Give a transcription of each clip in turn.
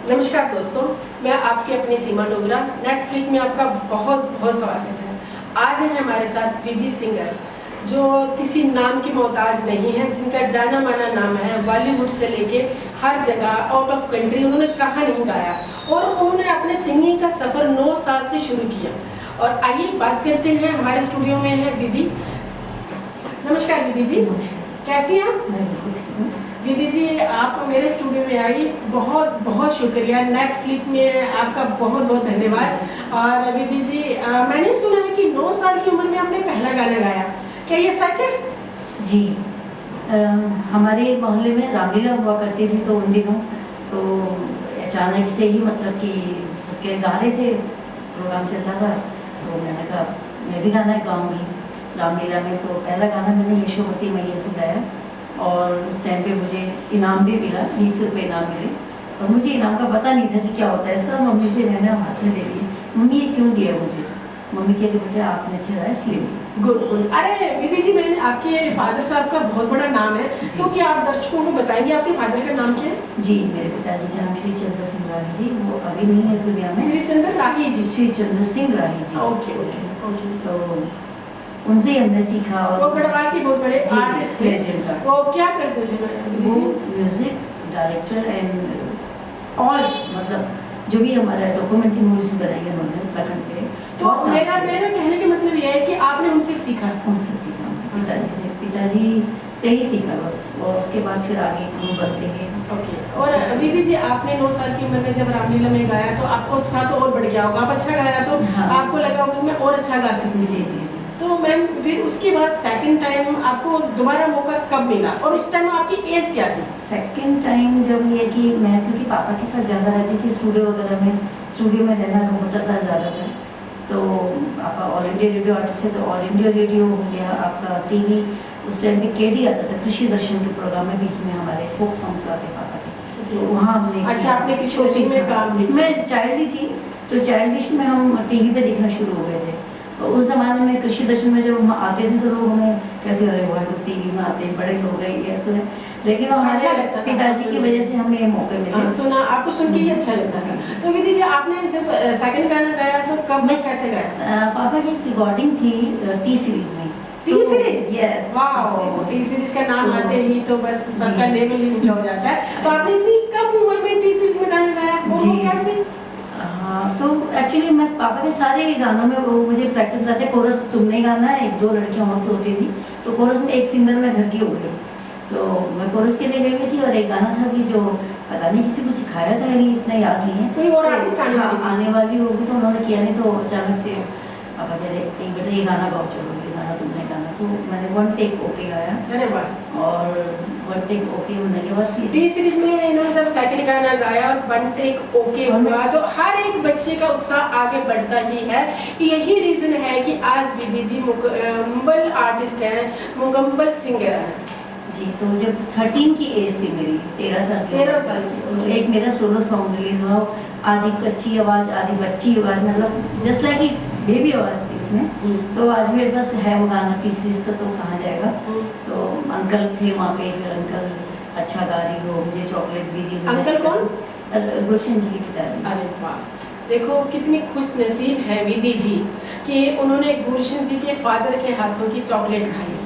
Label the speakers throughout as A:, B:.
A: नमस्कार दोस्तों, मैं आपकी अपनी सीमा डोगरा नेटफ्लिक्स में आपका बहुत बहुत स्वागत है। आज है हमारे साथ विधि सिंगर, जो किसी नाम की मोहताज नहीं है, जिनका जाना माना नाम है। बॉलीवुड से लेके हर जगह आउट ऑफ कंट्री उन्होंने कहाँ नहीं गाया और उन्होंने अपने सिंगिंग का सफ़र 9 साल से शुरू किया। और आइए बात करते हैं, हमारे स्टूडियो में है विधि। नमस्कार विधि जी, कैसी हैं आप? विधि जी, आप मेरे स्टूडियो में आई, बहुत बहुत शुक्रिया। नेटफ्लिक्स में आपका बहुत बहुत धन्यवाद। और विधि जी, मैंने सुना है कि 9 साल की उम्र में आपने पहला गाना गाया, क्या ये सच है?
B: जी, हमारे मोहल्ले में रामलीला हुआ करती थी, तो उन दिनों तो अचानक से ही मतलब कि सबके गा रहे थे, प्रोग्राम चल रहा था, तो मैंने कहा मैं भी गाना गाऊंगी रामलीला में। तो पहला गाना मैंने यशोमती मैया से गाया और उस टाइम पे मुझे इनाम भी मिला, 20 रुपये इनाम मिले। और मुझे इनाम का पता नहीं था कि क्या होता है इसका। मम्मी से मैंने हाथ में दे दिए, मम्मी ये क्यों दिया मुझे? मम्मी कह रही बेटा आपने अच्छा रहा इसलिए।
A: Good good. अरे विधि जी, मैंने आपके फादर साहब का बहुत बड़ा नाम है, तो क्या आप दर्शकों को बताएंगे आपके फादर का नाम क्या है?
B: जी, मेरे पिताजी का नाम श्री चंद्र सिंह राही जी, वो अभी नहीं है इस दुनिया में।
A: Shri Chandra Rahi ji?
B: Shri Chandra Singh Rahi ji.
A: Okay okay okay.
B: तो उनसे ही हमने सीखा। और
A: वो गढ़वाल के बहुत बड़े आर्टिस्ट थे।
B: लेजेंड
A: वो क्या करते थे विधि
B: वो
A: जी?
B: म्यूजिक डायरेक्टर एंड और मतलब जो भी हमारा डॉक्यूमेंट्री मूवीज बनाई है उन्होंने उत्तराखंड पे।
A: तो मेरा कहने का मतलब ये है कि आपने उनसे सीखा?
B: उनसे सीखा, पिताजी से, पिताजी से ही सीखा बस। और उसके बाद फिर आगे हम बनते हैं।
A: ओके। और विधि जी, आपने 9 साल की उम्र में जब रामलीला में गाया तो आपको उत्साह तो और बढ़ गया होगा। आप अच्छा गाया तो
B: हाँ।
A: आपको लगा होगा कि मैं और अच्छा गा सकती हूँ।
B: जी जी जी।
A: तो मैम, फिर उसके बाद सेकंड टाइम आपको दोबारा मौका कब मिला और उस टाइम आपकी एज क्या थी?
B: सेकंड टाइम जब ये कि मैं क्योंकि पापा के साथ ज़्यादा रहती थी, स्टूडियो वगैरह में, स्टूडियो में रहना होता था ज़्यादातर। तो पापा ऑल इंडिया रेडियो आर्टिस्ट है, तो ऑल इंडिया रेडियो हो गया आपका, टीवी उस टाइम पे केडी आता था, कृषि दर्शन के प्रोग्राम में, बीच में हमारे फोक सॉन्ग्स आते पापा के, तो वहाँ हमने।
A: अच्छा, आपने कृषि दर्शन में काम किया?
B: मैं चाइल्ड ही थी, तो चाइल्डिश में हम टीवी पे देखना शुरू हो गए थे। और उस ज़माने में कृषि दर्शन में जब हम आते थे तो लोग हमें कहते अरे वो तो टीवी में आते हैं, बड़े लोग हैं ये ऐसे। लेकिन
A: अच्छा
B: हमारे पिताजी की वजह से हमें ये मौके मिले।
A: सुना, आपको सुन के ही अच्छा लगता था। तो विधि जी, आपने जब सेकंड गाना गाया तो कब में कैसे गाया?
B: पापा की एक रिकॉर्डिंग थी टी सीरीज में।
A: T series?
B: Yes.
A: Wow, T series का नाम आते ही तो बस सबका लेवल ही ऊंचा हो जाता है। तो आपने इतनी कम उम्र में टी सीरीज में गाना गाया, वो कैसे?
B: हाँ, तो एक्चुअली मैं पापा के सारे गानों में वो मुझे प्रैक्टिस रहते, कोरस तुमने गाना है, 1-2 लड़कियां और तो होती थी, तो कोरस में एक सिंगर में घर की हो गई, तो मैं कोरस के लिए गई हुई थी। और एक गाना था कि जो पता नहीं किसी को सिखाया था, नहीं इतना याद नहीं है,
A: कोई और आर्टिस्ट
B: आने वाली होगी तो उन्होंने किया, नहीं तो अचानक से पापा कह रहे एक बेटा ये गाना गाओ, चलो ये गाना तुमने गाना। तो मैंने 1 टेक ओके गाया।
A: अरे वाह।
B: और 1 टेक ओके होने के बाद
A: टी सीरीज में इन्होंने जब सेकंड गाना गाया और 1 टेक ओके हुआ, तो हर एक बच्चे का उत्साह आगे बढ़ता ही है। यही रीजन है कि आज विधि जी मुकम्मल आर्टिस्ट हैं, मुकम्मल सिंगर हैं।
B: जी, तो जब 13 की एज थी मेरी, 13 साल की,
A: 13 साल की,
B: तो एक मेरा सोलो सॉन्ग रिलीज हुआ, आधी कच्ची आवाज़ आधी बच्ची आवाज़, मतलब जस्ट लाइक बेबी आवाज़ थी उसमें। तो आज मेरे पास है वो गाना टी सीरीज का, तो कहाँ जाएगा। तो अंकल थे वहाँ पे, फिर अंकल अच्छा गा रही हो, मुझे चॉकलेट भी दी।
A: अंकल कौन?
B: गुलशन जी के पिताजी।
A: अरे वाह, देखो कितनी खुश नसीब है विधि जी कि उन्होंने गुलशन जी के फादर के हाथों की चॉकलेट खाई।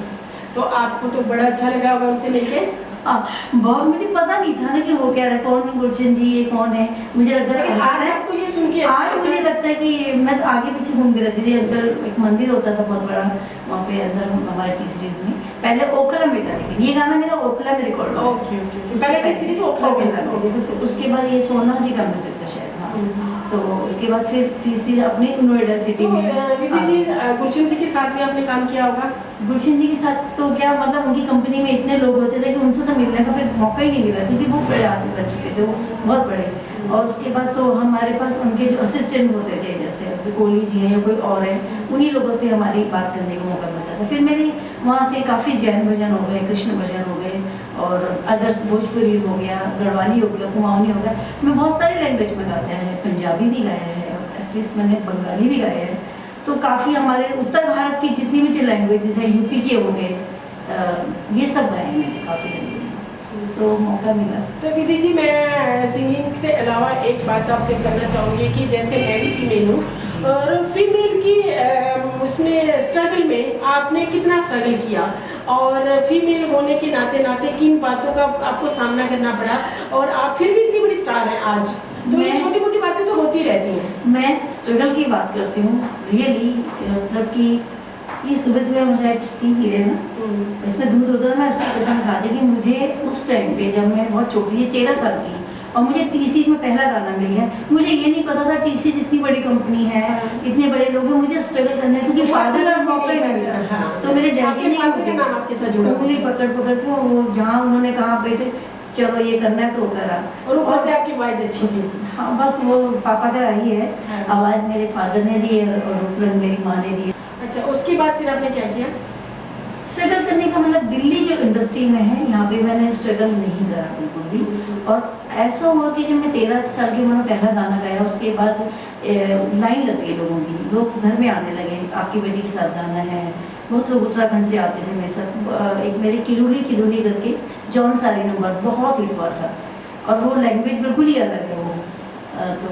A: तो आपको तो बड़ा अच्छा लगा होगा उनसे मिलके?
B: बहुत, मुझे पता नहीं था ना कि वो क्या रहा, कौन है गुलशन जी, ये कौन है। मुझे लगता है
A: आज आपको ये सुन के
B: आज मुझे लगता है कि मैं तो आगे पीछे घूमती रहती थी। अंदर एक मंदिर होता था बहुत बड़ा, वहाँ पे अंदर हमारे टी सीरीज में पहले ओखला में था, लेकिन ये गाना मेरा ओखला में रिकॉर्ड हुआ।
A: ओके ओके, पहले टी सीरीज ओखला में था।
B: तो फिर उसके बाद ये सोना जी का म्यूजिक था शायद। हाँ, तो उसके बाद फिर तीसरी अपनी नोएडा सिटी में।
A: विधि जी, गुलशन जी के साथ भी आपने काम किया होगा?
B: गुलशन जी के साथ तो क्या मतलब, उनकी कंपनी में इतने लोग होते थे कि उनसे तो मिलने का फिर मौका ही नहीं मिला, क्योंकि बहुत बड़े आदमी बन चुके थे वो, बहुत बड़े। और उसके बाद तो हमारे पास उनके जो असिस्टेंट होते थे, जैसे जो कोहली जी हैं या कोई और है, उन्हीं लोगों से हमारी बात करने का मौका मिलता था। फिर मेरी वहाँ से काफ़ी जैन भजन हो गए, कृष्ण भजन हो गए, और अदर्स भोजपुरी हो गया, गढ़वाली हो गया, कुमाऊनी हो गया। मैं बहुत सारी लैंग्वेज में गाता है, पंजाबी भी गाया है, एटलीस्ट मैंने बंगाली भी गाया है। तो काफ़ी हमारे उत्तर भारत की जितनी भी जो लैंग्वेजेस हैं, यूपी के हो गए, ये सब गाए हैं मैंने काफ़ी लैंग्वेज। तो मौका मिला।
A: तो विधि जी, मैं सिंगिंग से अलावा एक बात आपसे करना चाहूँगी कि जैसे मैं भी फीमेल हूँ और फीमेल की उसमें स्ट्रगल में आपने कितना स्ट्रगल किया और फीमेल होने के नाते नाते किन बातों का आपको सामना करना पड़ा और आप फिर भी इतनी बड़ी स्टार हैं आज, तो ये छोटी मोटी बातें तो होती रहती हैं।
B: मैं स्ट्रगल की बात करती हूँ रियली, मतलब कि ये सुबह सुबह मुझे टी पी रहे ना, इसमें दूध होता था, मैं उसकी कसम खाती कि मुझे उस टाइम पे जब मैं बहुत छोटी थी 13 साल की और मुझे टी सीरीज में पहला गाना मिल गया, मुझे ये नहीं पता था टी सीरीज इतनी बड़ी कंपनी है, इतने बड़े लोग हैं, मुझे स्ट्रगल करना है क्योंकि फादर का मौका ही नहीं मिला। तो मेरे डैडी ने
A: मुझे नाम आपके साथ जुड़ा
B: उंगली पकड़ पकड़ के वो जहाँ उन्होंने कहा बेटे चलो ये करना है तो करा,
A: और ऊपर से आपकी वॉइस अच्छी थी।
B: हाँ बस वो पापा का आई है, आवाज़ मेरे फादर ने दी है और उपरंग मेरी माँ ने दी है।
A: अच्छा, उसके बाद फिर आपने क्या किया?
B: स्ट्रगल करने का मतलब दिल्ली जो इंडस्ट्री में है यहाँ पे मैंने स्ट्रगल नहीं करा बिल्कुल भी। और ऐसा हुआ कि जब मैं 13 साल की मैंने पहला गाना गाया, उसके बाद लाइन लग गई लोगों की, लोग घर में आने लगे आपकी बेटी के साथ गाना है। बहुत लोग उत्तराखंड से आते थे मेरे साथ। एक मेरे किरूली करके जॉन सारी नंबर बहुत हिट हुआ था और वो लैंग्वेज बिल्कुल ही अलग है वो, तो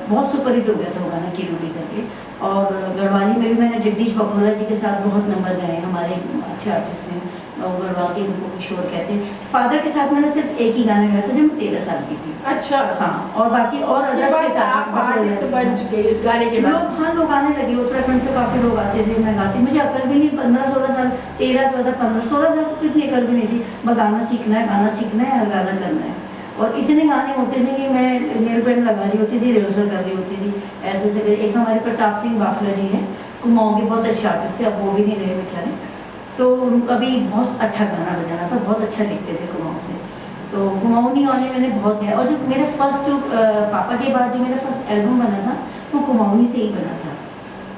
B: बहुत सुपर हिट हो गया था वो गाना किरूली करके। और गढ़वाली में भी मैंने जगदीश बघोला जी के साथ बहुत नंबर गाए, हमारे अच्छे आर्टिस्ट हैं और गढ़वाल के इनको किशोर कहते हैं। फादर के साथ मैंने सिर्फ एक ही गाना गाया था जब मैं 13 साल की थी।
A: अच्छा,
B: हाँ, और बाकी और अदर्स के साथ
A: आर्टिस्ट बन चुके इस गाने के बाद।
B: लोग आने लगे, उत्तराखंड से काफ़ी लोग आते थे, मैं गाती, मुझे अकल भी नहीं, 15-16 साल, 13-14-15-16 साल तक इतनी अकल भी नहीं थी, मैं गाना सीखना है और गाना करना है। और इतने गाने होते थे कि मैं नेल पेंट लगा रही होती थी, रिहर्सल कर रही होती थी, ऐसे ऐसे कर। एक हमारे प्रताप सिंह बाफला जी हैं, कुमाऊँ के बहुत अच्छे आर्टिस्ट थे, अब वो भी नहीं रहे बेचारे, तो उनका भी बहुत अच्छा गाना बजाना था, बहुत अच्छा लिखते थे कुमाऊँ से, तो कुमाऊनी गाने मैंने बहुत गाए। और जो मेरा फर्स्ट जो पापा के बाद जो मेरा फर्स्ट एल्बम बना था वो कुमाऊनी से ही बना था,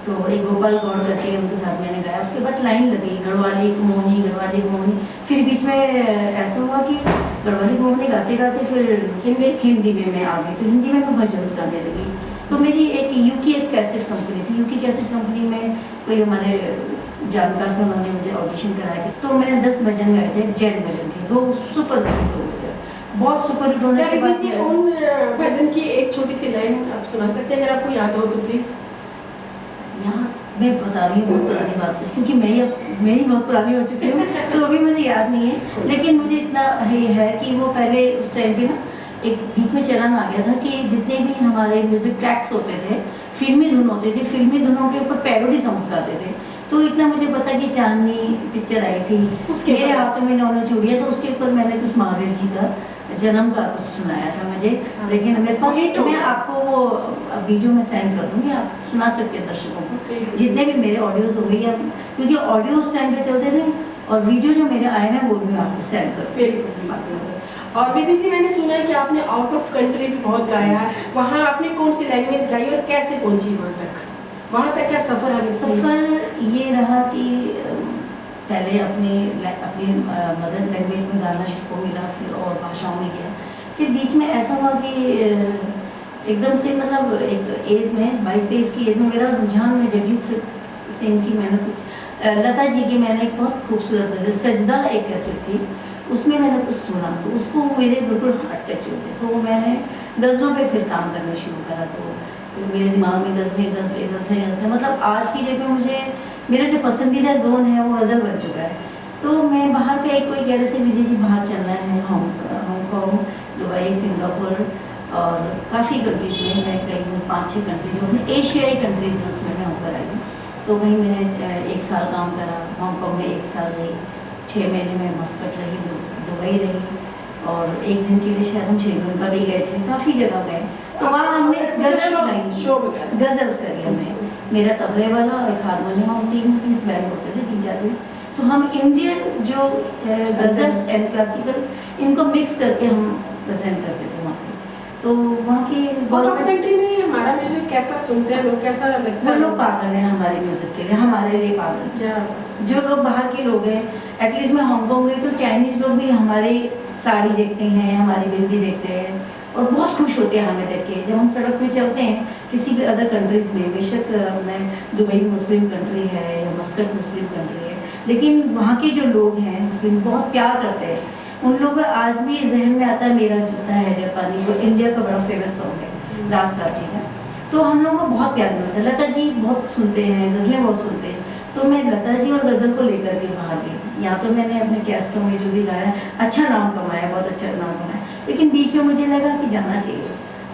B: तो एक गोपाल गौड़ करके उनके साथ मैंने गाया। उसके बाद लाइन लगी गढ़वाली कुमाऊनी, फिर बीच में ऐसा हुआ कि गढ़वाली कुमाऊनी गाते गाते फिर हिंदी में मैं आ गई, तो हिंदी में मैं भजन्स गाने लगी। तो मेरी एक यूकी कैसेट कंपनी थी, यूकी कैसेट कंपनी में कोई हमारे जानकार थे, उन्होंने मुझे ऑडिशन कराया, तो मैंने 10 भजन गाए थे, जैन भजन थे, वो सुपर हिट हो गए, बहुत सुपर हिट होने के बाद
A: उन भजन की एक छोटी सी लाइन आप सुना सकते हैं अगर आपको याद हो तो प्लीज?
B: यहाँ मैं बता रही हूँ बहुत पुरानी बात है, क्योंकि मैं ही बहुत पुरानी हो चुकी हूँ तो अभी मुझे याद नहीं है, लेकिन मुझे इतना है कि वो पहले उस टाइम पे ना एक बीच में चलन आ गया था कि जितने भी हमारे म्यूजिक ट्रैक्स होते थे, फिल्मी धुन होती थी, फिल्मी धुनों के ऊपर पैरोडी सॉन्ग्स गाते थे। तो इतना मुझे पता कि चांदनी पिक्चर आई थी, उसके मेरे हाथों में नौने चूड़ियाँ, तो उसके ऊपर मैंने कुछ महावीर जी का जन्म का कुछ सुनाया था मुझे, लेकिन मेरे पास मैं आपको वो वीडियो में सेंड कर दूँगी, आप सुना सकते हैं दर्शकों को, जितने भी मेरे ऑडियोज हो गई, क्योंकि ऑडियो उस टाइम पे चलते थे और वीडियो जो मेरे आए हैं वो भी आपको सेंड कर।
A: और विधि जी, मैंने सुना है कि आपने आउट ऑफ कंट्री भी बहुत गाया है, वहाँ आपने कौन सी लैंग्वेज गाई और कैसे पहुँची वहाँ तक क्या
B: सफ़र ये रहा कि पहले अपनी मदर लैंग्वेज में गाना को मिला, फिर और भाषाओं में गया, फिर बीच में ऐसा हुआ कि एकदम से मतलब एक एज में 22-23 की एज में मेरा रुझान में जगजीत सिंह की मैंने कुछ लता जी की मैंने एक बहुत खूबसूरत सजदा एक कैसेट थी, उसमें मैंने कुछ सुना तो उसको मेरे बिल्कुल हार्ट टच हो गया, तो मैंने गज़लों पे फिर काम करना शुरू करा। तो मेरे दिमाग में गज़लें मतलब आज की डेट में मुझे मेरा जो पसंदीदा जोन है वो गज़ल बन चुका है। तो मैं बाहर का एक कोई कह रहे थे विधि जी बाहर चलना है, हांगकॉन्ग, दुबई, सिंगापुर और काफ़ी कंट्रीज में मैं गई हूँ, 5-6 कंट्रीज जो अपने एशियाई कंट्रीज हैं उसमें मैं होकर आई हूँ। तो वहीं मैंने 1 साल काम करा, हांगकॉन्ग में 1 साल रही, 6 महीने में मस्कट रही, दुबई रही, और 1 दिन के लिए शायद हम श्रीलंका भी गए थे, काफ़ी जगह गए। तो वहाँ हमने गज़ल्स करी हमने, मेरा तबले वाला और एक हारमोनियम, हम 3 पीस बैंड होते थे, 3-4 पीस, तो हम इंडियन जो गज़ल्स एंड क्लासिकल इनको मिक्स करके हम प्रेजेंट करते थे वहाँ पे। तो वहाँ की
A: कंट्री में हमारा म्यूजिक कैसा सुनते हैं लोग, कैसा लगता है?
B: वो लोग पागल हैं हमारे म्यूजिक के लिए, हमारे लिए पागल।
A: क्या
B: जो लोग बाहर के लोग हैं, एटलीस्ट मैं हांगकॉन्ग गई तो चाइनीज़ लोग भी हमारी साड़ी देखते हैं, हमारी बिंदी देखते हैं और बहुत खुश होते हैं हमें देख के। जब हम सड़क पे चलते हैं किसी भी अदर कंट्रीज़ में, बेशक मैं दुबई मुस्लिम कंट्री है या मस्कट मुस्लिम कंट्री है, लेकिन वहाँ के जो लोग हैं मुस्लिम बहुत प्यार करते हैं, उन लोगों का आज भी जहन में आता है मेरा जूता है जापानी, वो इंडिया का बड़ा फेमस सॉन्ग है राज साहब जी का। तो हम लोगों को बहुत प्यार मिलता है। लता जी बहुत सुनते हैं, गज़लें बहुत सुनते हैं, तो मैं लता जी और गज़ल को लेकर के बाहर गई। यहाँ तो मैंने अपने कैस्टों में जो भी गाया अच्छा नाम कमाया, बहुत अच्छा नाम कमाया, लेकिन बीच में मुझे लगा कि जाना चाहिए।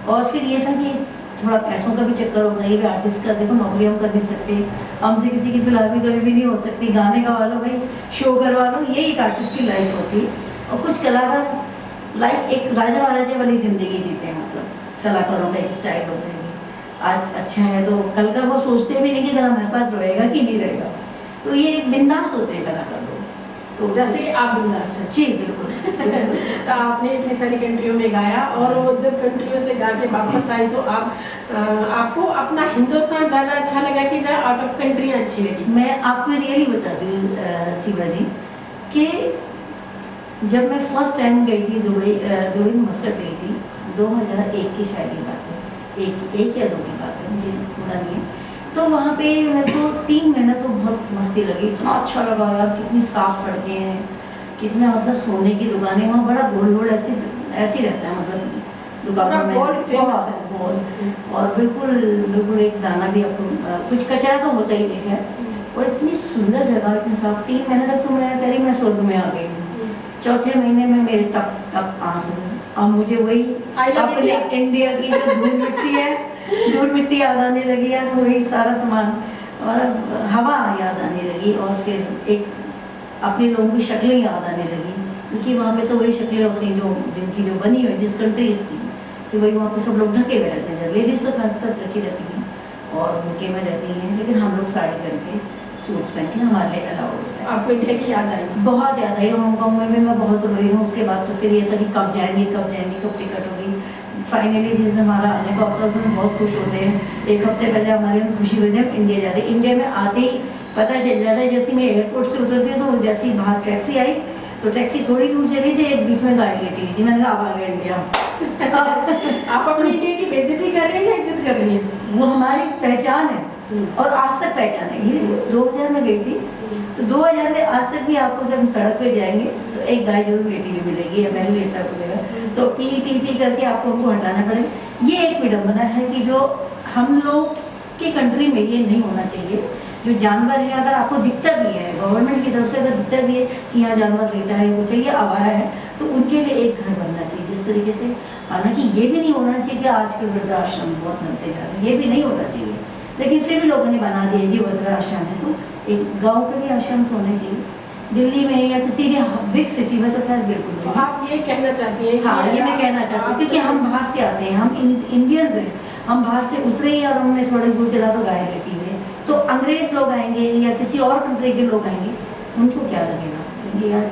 B: और फिर ये था कि थोड़ा पैसों का भी चक्कर होगा, ये भी आर्टिस्ट का देखो नौकरी हम कर नहीं सकते, हमसे किसी की गुलामी कभी भी नहीं हो सकती, गाने गा लो भाई, शो करवा लो, ये एक आर्टिस्ट की लाइफ होती है। और कुछ कलाकार लाइक एक राजा महाराजा वाली ज़िंदगी जीते हैं, मतलब कलाकारों का एक स्टाइल होता है। आज अच्छा है तो कल का वो सोचते भी नहीं कि अगर हमारे पास रहेगा कि नहीं रहेगा, तो ये बिंदास होते हैं कलाकार लोग। तो
A: जैसे कि आप बिंदास हैं।
B: जी बिल्कुल।
A: तो आपने इतनी सारी कंट्रियों में गाया, और वो जब कंट्रियों से गा के वापस आई तो आपको अपना हिंदुस्तान ज़्यादा अच्छा लगा कि जहाँ आउट ऑफ कंट्री अच्छी लगी?
B: मैं आपको रियली बताती हूँ शिवा जी कि जब मैं फर्स्ट टाइम गई थी दुबई मस्कट गई थी, 2001 की शायद ये बात है, एक या 2 की बात है, मुझे पूरा नहीं है। तो वहाँ पे मेरे को 3 महीने तो बहुत मस्ती लगी, इतना अच्छा लगा यार, कितनी साफ सड़कें हैं, कितना मतलब सोने की दुकानें, वहाँ बड़ा गोल्ड ऐसे रहता है, मतलब दुकानों में
A: गोल्ड फेमस है।
B: गोल्ड, और बिल्कुल एक दाना भी आपको कुछ कचरा तो होता ही नहीं है, और इतनी सुंदर जगह, इतनी साफ। 3 महीने तक तो मैं कह रही मैं स्वर्ग में आ गई हूँ। चौथे महीने में मेरे टप टप आंसू, अब मुझे वही अपने इंडिया की जो धूल मिट्टी है, धूल मिट्टी याद आने लगी यार, वही सारा सामान और हवा याद आने लगी, और फिर एक अपने लोगों की शक्लें याद आने लगी, क्योंकि वहाँ पे तो वही शक्लें होती हैं जो जिनकी जो बनी हुई जिस कंट्री की, कि वही वहाँ पे सब लोग ढके हुए रहते हैं, लेडीज़ तो खासकर ढकी रहती हैं और बुके में रहती हैं, लेकिन हम लोग साड़ी पहन के सूट पहन के हमारे लिए अलाउड होता है।
A: आपको इंडिया की याद आई?
B: बहुत याद आई, हांगकॉन्ग में भी मैं बहुत रोई हूँ। उसके बाद तो फिर ये था कि कब जाएंगे कब टिकट होगी। फाइनली जिस दिन हमारा आने का होता है उस दिन बहुत खुश होते हैं। 1 हफ्ते पहले हमारे में खुशी होती है, हम इंडिया जाते हैं। इंडिया में आते ही पता चल जाता है, जैसे मैं एयरपोर्ट से उतरती हूँ तो जैसे ही बाहर टैक्सी आई तो टैक्सी थोड़ी दूर चली थी, एक बीच में गाड़ी लेटी हुई थी, मैंने कहा अब आ गया इंडिया।
A: आप अपनी इंडिया की बेइज्जती कर रही हैं या इज्जत कर रही हैं?
B: वो हमारी पहचान है और आज तक पहचान है। ये 2000 में गई थी, तो 2000 से आज तक भी आपको जब सड़क पे जाएंगे तो एक गाय जरूर लेटी हुई मिलेगी या बैल लेटा मिलेगा, तो पी पी पी करके आपको उनको हटाना पड़ेगा। ये एक विडम्बना है कि जो हम लोग के कंट्री में ये नहीं होना चाहिए। जो जानवर है अगर आपको दिखता भी है, गवर्नमेंट की तरफ से अगर दिखता भी है कि यहाँ जानवर लेटा है, वो चाहिए आवारा है, तो उनके लिए एक घर बनना चाहिए जिस तरीके से। हालांकि ये भी नहीं होना चाहिए कि आजकल वृद्धाश्रम बहुत बनते जा रहे हैं, ये भी नहीं होना चाहिए, लेकिन फिर भी लोगों ने बना दिया जी वृद्धाश्रम है, तो एक गांव के भी आश्रम होने चाहिए। दिल्ली में या किसी भी बिग सिटी में तो खैर बिल्कुल
A: तो
B: नहीं।
A: आप ये कहना चाहती हैं?
B: हाँ, ये मैं कहना चाहती हूँ क्योंकि हम बाहर से आते हैं, हम इंडियंस हैं, हम बाहर से उतरे और हमने थोड़े दूर चला तो गाय लेटी हुई है, तो अंग्रेज लोग आएंगे या किसी और कंट्री के लोग आएंगे, उनको क्या लगेगा? क्योंकि यार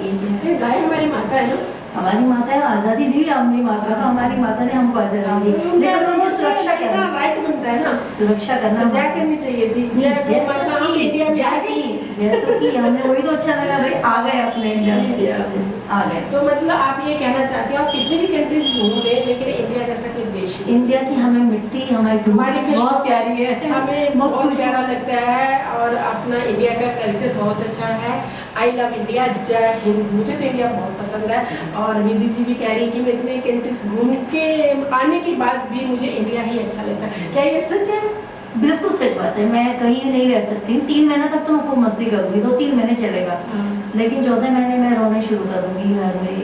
B: ये
A: गाय हमारी माता है ना,
B: हमारी माता है, आज़ादी दी हमने माता को, हमारी माता ने हमको आज़ादी दी, लेकिन उनको सुरक्षा करना
A: राइट बनता है ना,
B: सुरक्षा करना
A: जय करनी चाहिए थी। जय माता हम इंडिया में आ गई,
B: तो कि हमें वही तो अच्छा लगा भाई, आ गए अपने इंडिया में, आ गए।
A: तो मतलब आप ये कहना चाहते हैं आप कितनी भी कंट्रीज घूम लें लेकिन इंडिया जैसा कोई देश नहीं।
B: इंडिया की हमें मिट्टी, हमारी
A: हमारी
B: बहुत प्यारी है,
A: हमें बहुत प्यारा लगता है, और अपना इंडिया का कल्चर बहुत अच्छा है। आई लव इंडिया, जय हिंद। मुझे तो इंडिया बहुत पसंद है, और विधि जी भी कह रही है कि मैं इतने कंट्रीज घूम के आने के बाद भी मुझे इंडिया ही अच्छा लगता है। क्या ये सच है?
B: बिल्कुल सच बात है, मैं कहीं नहीं रह सकती। 3 महीने तक तो मैं खूब मस्ती करूंगी, 2-3 महीने चलेगा, लेकिन 14 महीने में रोने शुरू कर दूंगी,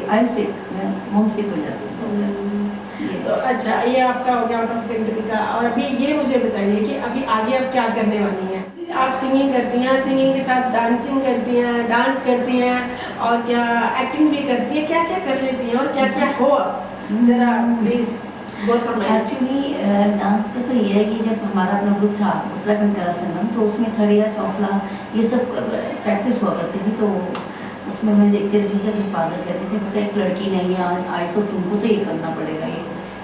B: आई एम सिक, मैं होम सिक हो जाती हूँ।
A: तो अच्छा, ये आपका हो गया आउट ऑफ कंट्री का। और अभी ये मुझे बताइए कि अभी आगे आप क्या करने वाली हैं? आप सिंगिंग करती हैं, सिंगिंग के साथ डांसिंग करती हैं, डांस करती हैं, और क्या एक्टिंग भी करती हैं, क्या क्या कर लेती हैं और क्या क्या हो आप जरा प्लीज बोल फरमाइए।
B: एक्चुअली डांस का तो ये है कि जब हमारा अपना ग्रुप था उत्तराखंड कला संगम, तो उसमें थड़िया चौफला ये सब प्रैक्टिस हुआ करती थी, तो उसमें मैं देखती रहती थी। अपने फादर कहते थे बेटा एक लड़की नहीं आई तो तुमको तो ये करना पड़ेगा। ये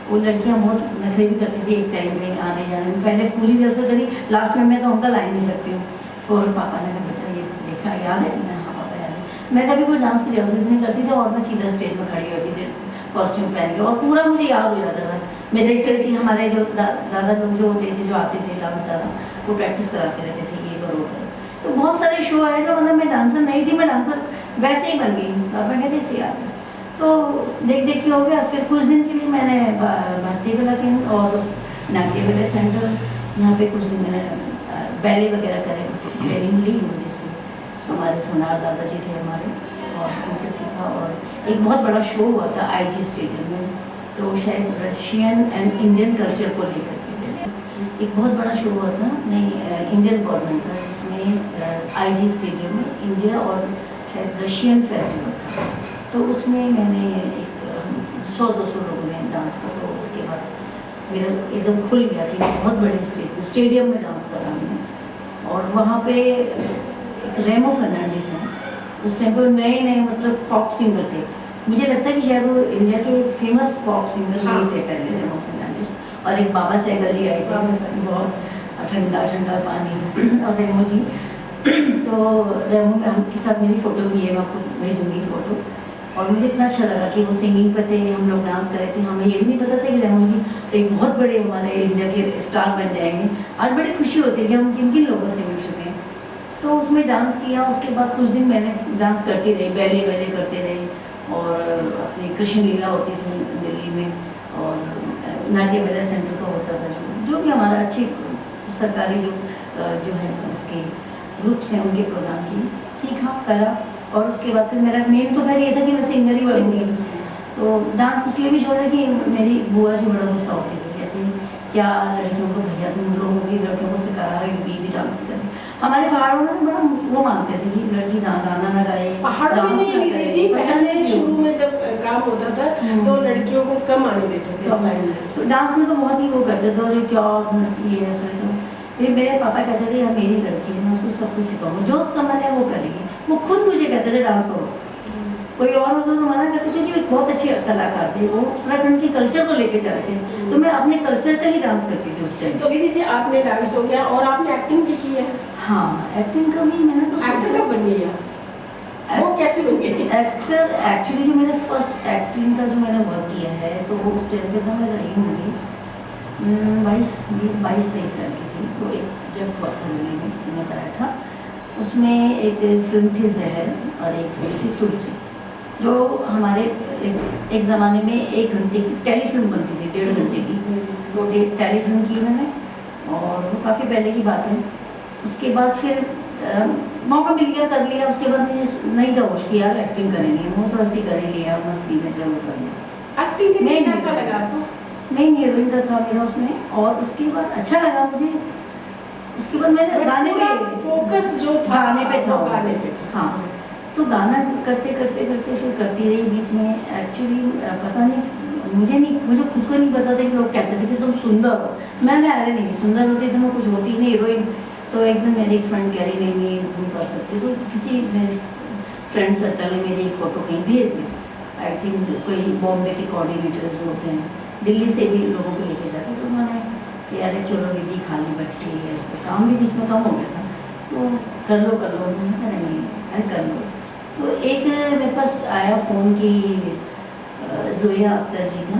B: वो लड़कियाँ बहुत नखरे भी करती थी एक टाइम में आने जाने में, पहले पूरी रिहर्सल करी, लास्ट में मैं तो उनका ला ही नहीं सकती हूँ। फिर पापा ने कहा बेटा ये देखा याद है? मैं हाँ पापा याद है। मैं कभी कोई डांस की रिहर्सल नहीं करती थी, और मैं सीधा स्टेज में खड़ी होती थी कॉस्ट्यूम पहन के, और पूरा मुझे याद हो जाता था। मैं देखती रहती, हमारे जो दादा लोग जो होते थे, जो आते थे डांस दादा, वो प्रैक्टिस कराते रहते थे ये करो। तो बहुत सारे शो आए जो मतलब मैं डांसर नहीं थी, मैं डांसर वैसे ही बन गई, पापा कहते ऐसे याद है। तो देख देख के हो गया। फिर कुछ दिन के लिए मैंने भारतीय कला केंद्र और नाट्य कला सेंटर यहाँ पे कुछ दिन मैंने बैले वगैरह करे, कुछ ट्रेनिंग ली मुझे से हमारे सोनार दादाजी थे हमारे, और उनसे सीखा। और एक बहुत बड़ा शो हुआ था IG स्टेडियम में, तो शायद रशियन एंड इंडियन कल्चर को लेकर के एक बहुत बड़ा शो हुआ था, नहीं इंडियन गवर्नमेंट का, जिसमें IG स्टेडियम में इंडिया और शायद रशियन फेस्टिवल था। तो उसमें मैंने एक 100-200 लोगों ने डांस किया। तो उसके बाद मेरा एकदम खुल गया कि बहुत बड़े स्टेडियम में डांस करा मैंने। और वहाँ पे एक रेमो फर्नांडिस हैं, उस टाइम पर नए मतलब पॉप सिंगर थे। मुझे लगता है कि शायद वो इंडिया के फेमस पॉप सिंगर
A: हाँ।
B: नहीं थे पहले, रेमो फर्नांडिस। और एक बाबा सहगल जी आए थे, बहुत ठंडा ठंडा पानी और रेमो जी। तो रेमो के साथ मेरी फ़ोटो भी है, मैं आपको भेजूँगी फ़ोटो। और मुझे इतना अच्छा लगा कि वो सिंगिंग पे थे, हम लोग डांस कर रहे थे। हमें ये भी नहीं पता था कि रेमो जी तो एक बहुत बड़े हमारे इंडिया के स्टार बन जाएंगे। आज बड़ी खुशी होती है कि हम किन किन लोगों से मिल चुके हैं। तो उसमें डांस किया। उसके बाद कुछ दिन मैंने डांस करती रही, बैले वैले करते रहे। और अपनी कृष्ण लीला होती थी दिल्ली में, और नाट्य बैले सेंटर का होता था, जो भी हमारा अच्छी सरकारी जो है उसके ग्रुप्स हैं, उनके प्रोग्राम की सीखा करा। और उसके बाद फिर मेरा मेन तो खैर ये था कि मैं सिंगर ही बनूंगी। तो डांस इसलिए भी छोड़ा कि मेरी बुआ जी बड़ा गुस्सा होती थी, कहती क्या लड़कियों को, भैया तुम लोगों की लड़कियों को सिखा रहा है कि भी डांस भी करें। हमारे पहाड़ों में बड़ा वो मानते थे कि लड़की गाना ना गाए,
A: पहाड़ों में नहीं मिलती थी पहले, शुरू में जब काम होता था तो लड़कियों को कम आने देते थे इस लाइन में।
B: तो डांस में तो बहुत ही वो करते थे, और क्या ये ऐसा। तो फिर मेरे पापा कहते थे यार मेरी लड़की है, मैं उसको सब कुछ सिखाऊंगा, जो उसका मन है वो करेगी। वो खुद मुझे कहते थे डांस करो। कोई और होता तो मना करते थे कि वे बहुत अच्छे कलाकार थे, वो उत्तराखंड के कल्चर को लेके जा रहे थे। तो मैं अपने कल्चर का ही डांस करती थी उस टाइम।
A: तो विधि जी आपने डांस हो गया और आपने एक्टिंग भी की है।
B: हाँ, एक्टिंग का भी मैंने तो
A: एक्टर कब बन गई? वो कैसे बन गई?
B: एक्टर एक्चुअली जो मेरा फर्स्ट एक्टिंग का जो मैंने वर्क किया है, तो वो उस टाइम पे तो मैं रही होंगी 22-23 साल की थी। तो एक जब हुआ था दिल्ली में, किसी ने कराया था, उसमें एक फिल्म थी जहर और एक फिल्म थी तुलसी, जो हमारे एक ज़माने में 1 घंटे की टेलीफिल्म बनती थी, 1.5 घंटे की। तो टेलीफिल्म की मैंने, और वो काफ़ी पहले की बात है। उसके बाद फिर मौका मिल गया, कर लिया। उसके बाद मुझे नहीं था होश कि यार एक्टिंग करेंगे, वो तो ऐसे कर ही लिया मस्ती में, चलो कर लिया।
A: एक्टिंग करने में कैसा लगा आपको?
B: नहीं, हीरोइन का था मेरा उसमें, और उसके बाद अच्छा लगा मुझे। उसके बाद मैंने गाने पे
A: फोकस जो था
B: गाने पे था,
A: गाने पे।
B: हाँ। तो गाना करते करते करते फिर करती रही बीच में। एक्चुअली पता नहीं, मुझे खुद को नहीं पता था कि लोग कहते थे कि तुम सुंदर हो। मैंने अरे नहीं, सुंदर होती तो मैं कुछ होती नहीं हीरोइन। तो एक दिन मेरी एक फ्रेंड कह रही नहीं तुम कर सकती। तो किसी मेरे फ्रेंड सर्कल ने मेरी एक फ़ोटो कहीं भेज दी। आई थिंक कोई बॉम्बे के कोऑर्डिनेटर्स होते हैं, दिल्ली से भी लोगों को लेके जाते। तो उन्होंने कि अरे चलो विधि खाली बैठी है, इसको काम भी बीच में कम हो गया था, तो कर लो। अरे नहीं, अरे कर लो। तो एक मेरे पास आया फ़ोन की जोया अख्तर जी का,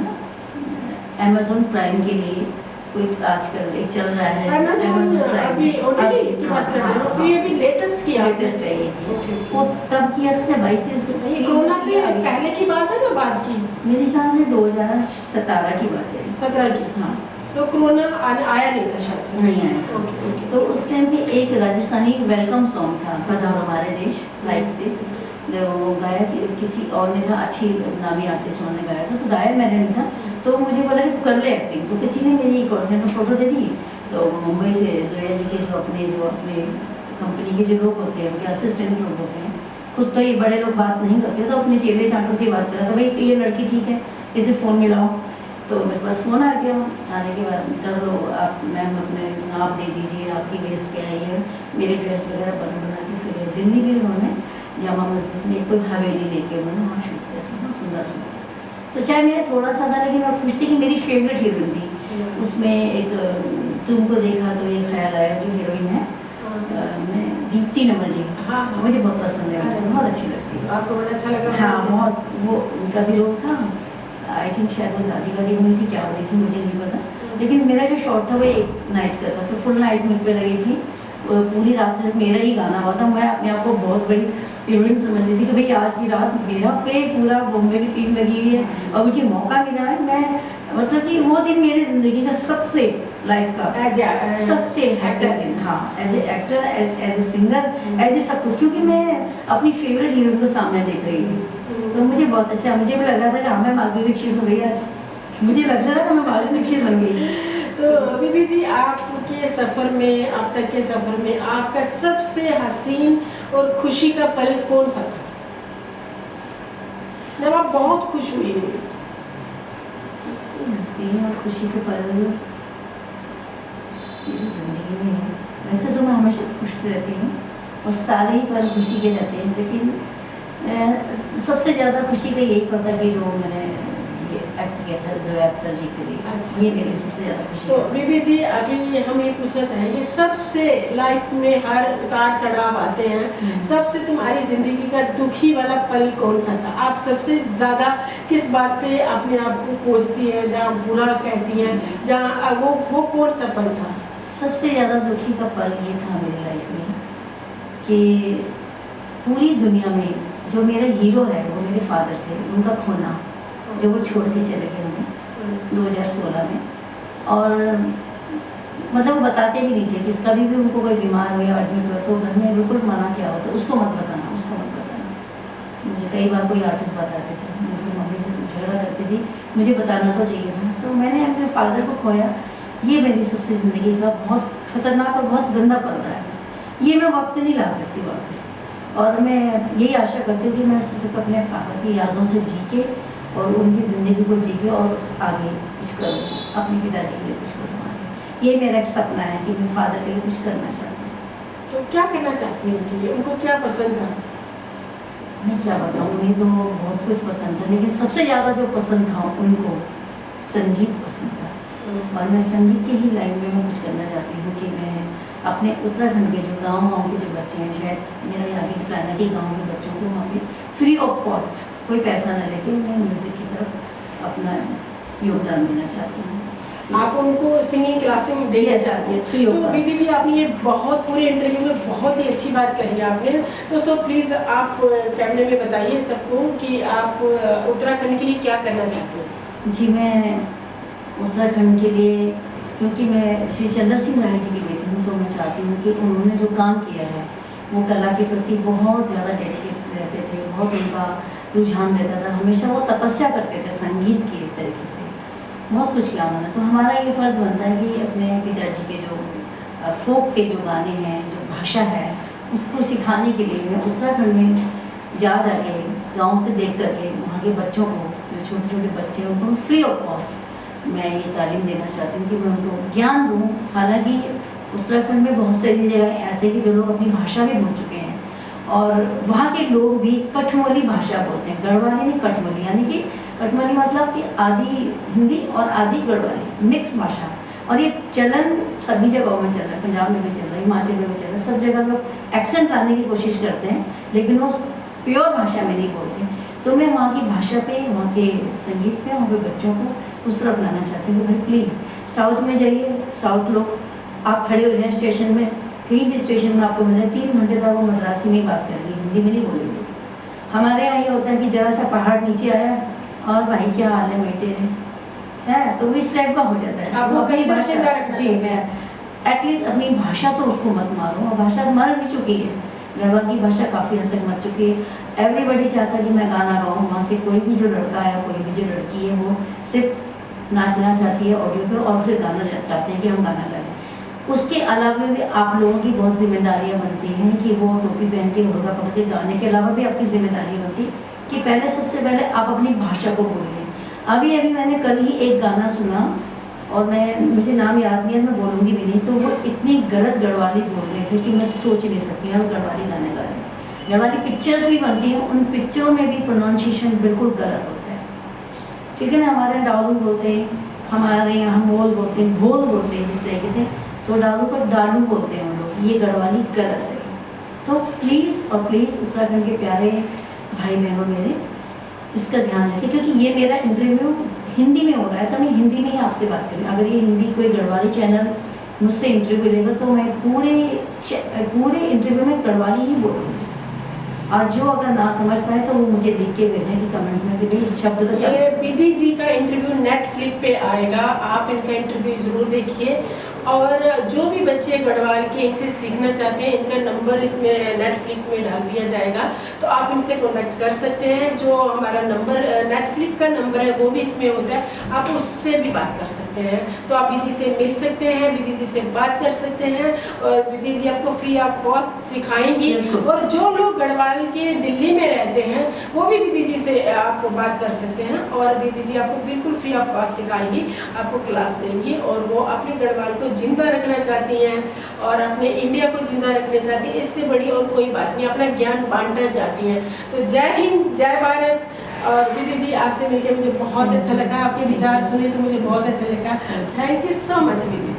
B: अमेज़ॉन प्राइम के लिए कोई आजकल एक चल रहा है
A: अमेज़ॉन अभी ओटीटी की बात कर रहे हो? तो ये भी लेटेस्ट किया,
B: लेटेस्ट है ये।
A: ओके।
B: वो तब किया था 22-23
A: ये कोरोना से पहले की बात है ना बाद की?
B: मेरे ख्याल से 2017 की बात है।
A: 17 की।
B: हाँ,
A: तो कोरोना आया नहीं था शायद से?
B: नहीं आया था।
A: Okay, okay.
B: तो उस टाइम पे एक राजस्थानी वेलकम सॉन्ग था, पधारो हमारे देश, लाइक दिस, जो गाया किसी और ने था, अच्छी नामी आर्टिस्ट ने गाया था। तो गाया मैंने नहीं था। तो मुझे बोला कि तू कर ले एक्टिंग। तो किसी ने मेरी कोऑर्डिनेटर फ़ोटो दे दी। तो मुंबई से जोया जी के जो अपने कंपनी के जो लोग होते हैं, उनके असिस्टेंट लोग होते हैं, खुद तो ये बड़े लोग बात नहीं करते, तो अपने चेले चाटों से बात करा था, भाई ये लड़की ठीक है, इसे फ़ोन मिलाओ। तो मेरे पास फ़ोन आ गया। आने के बाद कर लो आप, मैम अपने नाप दे दीजिए, आपकी वेस्ट क्या है, मेरे ड्रेस वगैरह बना के फिर दिल्ली में उन्होंने जामा मस्जिद में कोई हवेली लेके उन्होंने वहाँ शूट किया था, बहुत सुंदर। तो चाहे मेरा थोड़ा सा था, लेकिन मैं खुश थी कि मेरी फेवरेट हीरोइन थी। उसमें एक तुमको देखा तो ये ख्याल आया, जो हीरोइन है मैं दीप्ति नमन जी, मुझे बहुत पसंद है, बहुत अच्छी लगती है।
A: आपको बड़ा अच्छा लगा?
B: हाँ, बहुत। वो उनका भी रोल था, आई थिंक शायद वो दादी वादी बनी थी, क्या बनी थी मुझे नहीं पता। लेकिन मेरा जो शॉट था वो एक नाइट का था, तो फुल नाइट मुझ पर लगी थी। पूरी रात सिर्फ मेरा ही गाना हुआ था। मैं अपने आप को बहुत बड़ी हीरोइन समझती थी कि भाई आज की रात मेरा पे पूरा बॉम्बे की टीम लगी हुई है और मुझे मौका मिला है। मैं मतलब कि वो दिन मेरी ज़िंदगी का सबसे लाइफ का सबसे हैप्पी दिन। हाँ, as a actor, as a singer, as a सब कुछ, क्योंकि मैं अपनी फेवरेट हीरोइन को सामने देख रही थी। तो मुझे बहुत अच्छा, मुझे भी लग रहा था कि हाँ मैं माधुरी दीक्षित हो गई आज, मुझे लग रहा था कि मैं माधुरी दीक्षित बन गई।
A: तो विधि जी, आपके सफ़र में, अब तक के सफ़र में आपका सबसे हसीन और खुशी का पल कौन सा था, जब आप बहुत खुश हुई?
B: सबसे हसीन और खुशी के पल मेरी ज़िंदगी में है। वैसे तो मैं हमेशा खुश रहती हूँ और सारे ही पल खुशी के रहते हैं, लेकिन सबसे ज़्यादा खुशी का यही पल था कि जो मैंने ये एक्ट किया था ज़ोया अख्तर जी के लिए।
A: अच्छा।
B: ये मेरी सबसे ज़्यादा खुशी
A: तो
B: का पल।
A: विधि जी, अभी हम ये पूछना चाहेंगे, सबसे लाइफ में हर उतार चढ़ाव आते हैं, सबसे तुम्हारी ज़िंदगी का दुखी वाला पल कौन सा था? आप सबसे ज़्यादा किस बात पे अपने आप को कोसती हैं, जहाँ बुरा कहती हैं, जहाँ वो कौन सा पल था?
B: सबसे ज़्यादा दुखी का पल ये था मेरी लाइफ में कि पूरी दुनिया में जो मेरा हीरो है वो मेरे फादर थे, उनका खोना, जो वो छोड़ के चले गए हमें 2016 में। और मतलब वो बताते भी नहीं थे कि कभी भी उनको कोई बीमार हो या एडमिट हुआ तो घर में बिल्कुल मना किया होता, उसको मत बताना, उसको मत बताना। मुझे कई बार कोई आर्टिस्ट बताते थे, मुझे मम्मी से झगड़ा करती थी, मुझे बताना तो चाहिए था। तो मैंने अपने फादर को खोया, ये मेरी सबसे ज़िंदगी का बहुत खतरनाक और बहुत गंदा पल रहा है। ये मैं वक्त नहीं ला सकती वापस, और मैं यही आशा करती हूँ कि मैं सिर्फ अपने पापा की यादों से जी के और उनकी ज़िंदगी को जी के और आगे कुछ करूँ, अपने पिताजी के लिए कुछ करूँ आगे। ये मेरा एक सपना है कि मैं फादर के लिए कुछ करना चाहती हूँ।
A: तो क्या कहना चाहती हैं उनके लिए? उनको क्या पसंद था?
B: मैं क्या बताऊँ, उन्हें तो बहुत कुछ पसंद था, लेकिन सबसे ज़्यादा जो पसंद था उनको संगीत पसंद था। और मैं संगीत की ही लाइन में मैं कुछ करना चाहती हूँ कि मैं अपने उत्तराखंड के जो गाँव के जो बच्चे हैं, शायद मेरा यहाँ भी प्लान है कि गाँव के बच्चों को वहाँ पे फ्री ऑफ कॉस्ट, कोई पैसा न लेके, मैं म्यूज़िक की तरफ अपना योगदान देना चाहती हूँ।
A: आप उनको सिंगिंग क्लासेस देना
B: Yes,
A: चाहती
B: free
A: हैं।
B: of
A: तो
B: cost।
A: विधि जी, आपने ये बहुत पूरे इंटरव्यू में बहुत ही अच्छी बात करी है आपने। तो सो प्लीज़ आप कैमरे में बताइए सबको कि आप उत्तराखंड के लिए क्या करना चाहते हैं?
B: जी, मैं उत्तराखंड के लिए, क्योंकि मैं श्री चंद्र सिंह राय जी की बेटी हूँ, तो मैं चाहती हूँ कि उन्होंने जो काम किया है वो कला के प्रति बहुत ज़्यादा डेडिकेट रहते थे, बहुत उनका रुझान रहता था, हमेशा वो तपस्या करते थे संगीत की एक तरीके से, बहुत कुछ किया उन्होंने। तो हमारा ये फ़र्ज़ बनता है कि अपने पिताजी के जो फोक के जो गाने हैं, जो भाषा है, उसको सिखाने के लिए मैं उत्तराखंड में जाके गाँव से देख करके वहाँ के बच्चों को, जो छोटे छोटे बच्चे हैं, उनको फ्री ऑफ कॉस्ट मैं ये तालीम देना चाहती हूँ कि मैं उनको ज्ञान दूँ। हालांकि उत्तराखंड में बहुत सारी जगह ऐसे कि जो लोग अपनी भाषा भी भूल चुके हैं, और वहाँ के लोग भी कठमली भाषा बोलते हैं, गढ़वाली नहीं कठमली, यानी कि कठमली मतलब कि आधी हिंदी और आधी गढ़वाली मिक्स भाषा। और ये चलन सभी जगहों में चल रहा है, पंजाब में भी चल रहा है, हिमाचल में भी चल रहा है, सब जगह लोग एक्सेंट लाने की कोशिश करते हैं, लेकिन वो प्योर भाषा में नहीं बोलते। तो मैं वहाँ की भाषा पे, वहाँ के संगीत पे, वहाँ पे बच्चों को उस तरफ लाना चाहती हूँ कि भाई प्लीज़ साउथ में जाइए, साउथ लोग आप खड़े हो जाएं स्टेशन में, कहीं भी स्टेशन में आपको मिल जाए, 3 घंटे तक वो मद्रासी में ही बात करेंगे, हिंदी में नहीं बोलेंगे। हमारे यहाँ ये होता है कि ज़रा सा पहाड़ नीचे आया और भाई क्या हाल है भाई तेरे, है, तो इस टाइप का हो जाता है।
A: आप
B: वो अपनी
A: कल्चर जिंदा
B: भाषा,
A: रखना
B: जी,
A: चाहते
B: मैं एटलीस्ट अपनी भाषा तो उसको मत मारो, और भाषा मर भी चुकी है, गढ़वाल की भाषा काफ़ी हद तक मर चुकी है। एवरीबडी चाहता है कि मैं गाना गाऊँ, वहाँ से कोई भी जो लड़का है, कोई भी जो लड़की है, वो सिर्फ नाचना चाहती है ऑडियो पे, और फिर गाना चाहते हैं कि हम गाना गाएं। उसके अलावा भी आप लोगों की बहुत जिम्मेदारियाँ बनती हैं कि वो टोपी पहन के मुर्गा पकड़ के गाने के अलावा भी आपकी जिम्मेदारी बनती है कि पहले, सबसे पहले आप अपनी भाषा को बोलिए। अभी मैंने कल ही एक गाना सुना, और मुझे नाम याद नहीं है, मैं बोलूँगी भी नहीं, तो वो इतनी गलत गढ़वाली बोल रहे थे कि मैं सोच नहीं सकती हूँ गढ़वाली गाने गा रहे हैं। गढ़वाली पिक्चर्स भी बनती हैं, उन पिक्चरों में भी प्रोनाउंसिएशन बिल्कुल गलत होता है, ठीक है ना। हमारे डालू बोलते हैं, हमारे यहाँ मोल बोलते हैं, भोल बोलते हैं जिस तरीके से, तो डालू को डालू बोलते हैं हम लोग, ये गढ़वाली गलत है। तो प्लीज़ और प्लीज़ उत्तराखंड के प्यारे भाई बहनों मेरे, इसका ध्यान रखें, क्योंकि ये मेरा इंटरव्यू हिंदी में हो रहा है, तो मैं हिंदी में ही आपसे बात करूँ। अगर ये हिंदी कोई गढ़वाली चैनल मुझसे इंटरव्यू लेगा तो मैं पूरे इंटरव्यू में गढ़वाली ही बोलूँगी। और जो अगर ना समझ पाए तो वो मुझे लिख के भेजें कि कमेंट्स में कि भाई इस शब्द का क्या।
A: ये विधि जी का इंटरव्यू नेटफ्लिक्स पे आएगा, आप इनका इंटरव्यू ज़रूर देखिए। और जो भी बच्चे गढ़वाल के इनसे सीखना चाहते हैं, इनका नंबर इसमें नेटफ्लिक्स में डाल दिया जाएगा, तो आप इनसे कॉन्टैक्ट कर सकते हैं। जो हमारा नंबर नेटफ्लिक्स का नंबर है वो भी इसमें होता है, आप उससे भी बात कर सकते हैं। तो आप विधि से मिल सकते हैं, विधि जी से बात कर सकते हैं और विधि जी आपको फ्री ऑफ कॉस्ट सिखाएंगी। और जो लोग गढ़वाल के दिल्ली में रहते हैं वो भी विधि जी से आप बात कर सकते हैं और विधि जी आपको बिल्कुल फ्री ऑफ कॉस्ट सिखाएंगी, आपको क्लास देंगी। और वो अपने गढ़वाल को जिंदा रखना चाहती हैं और अपने इंडिया को जिंदा रखना चाहती हैं, इससे बड़ी और कोई बात नहीं, अपना ज्ञान बांटना चाहती हैं। तो जय हिंद, जय भारत। और विधि जी आपसे मिलकर मुझे बहुत अच्छा लगा, आपके विचार सुने तो मुझे बहुत अच्छा लगा। Thank you so much Vidhi.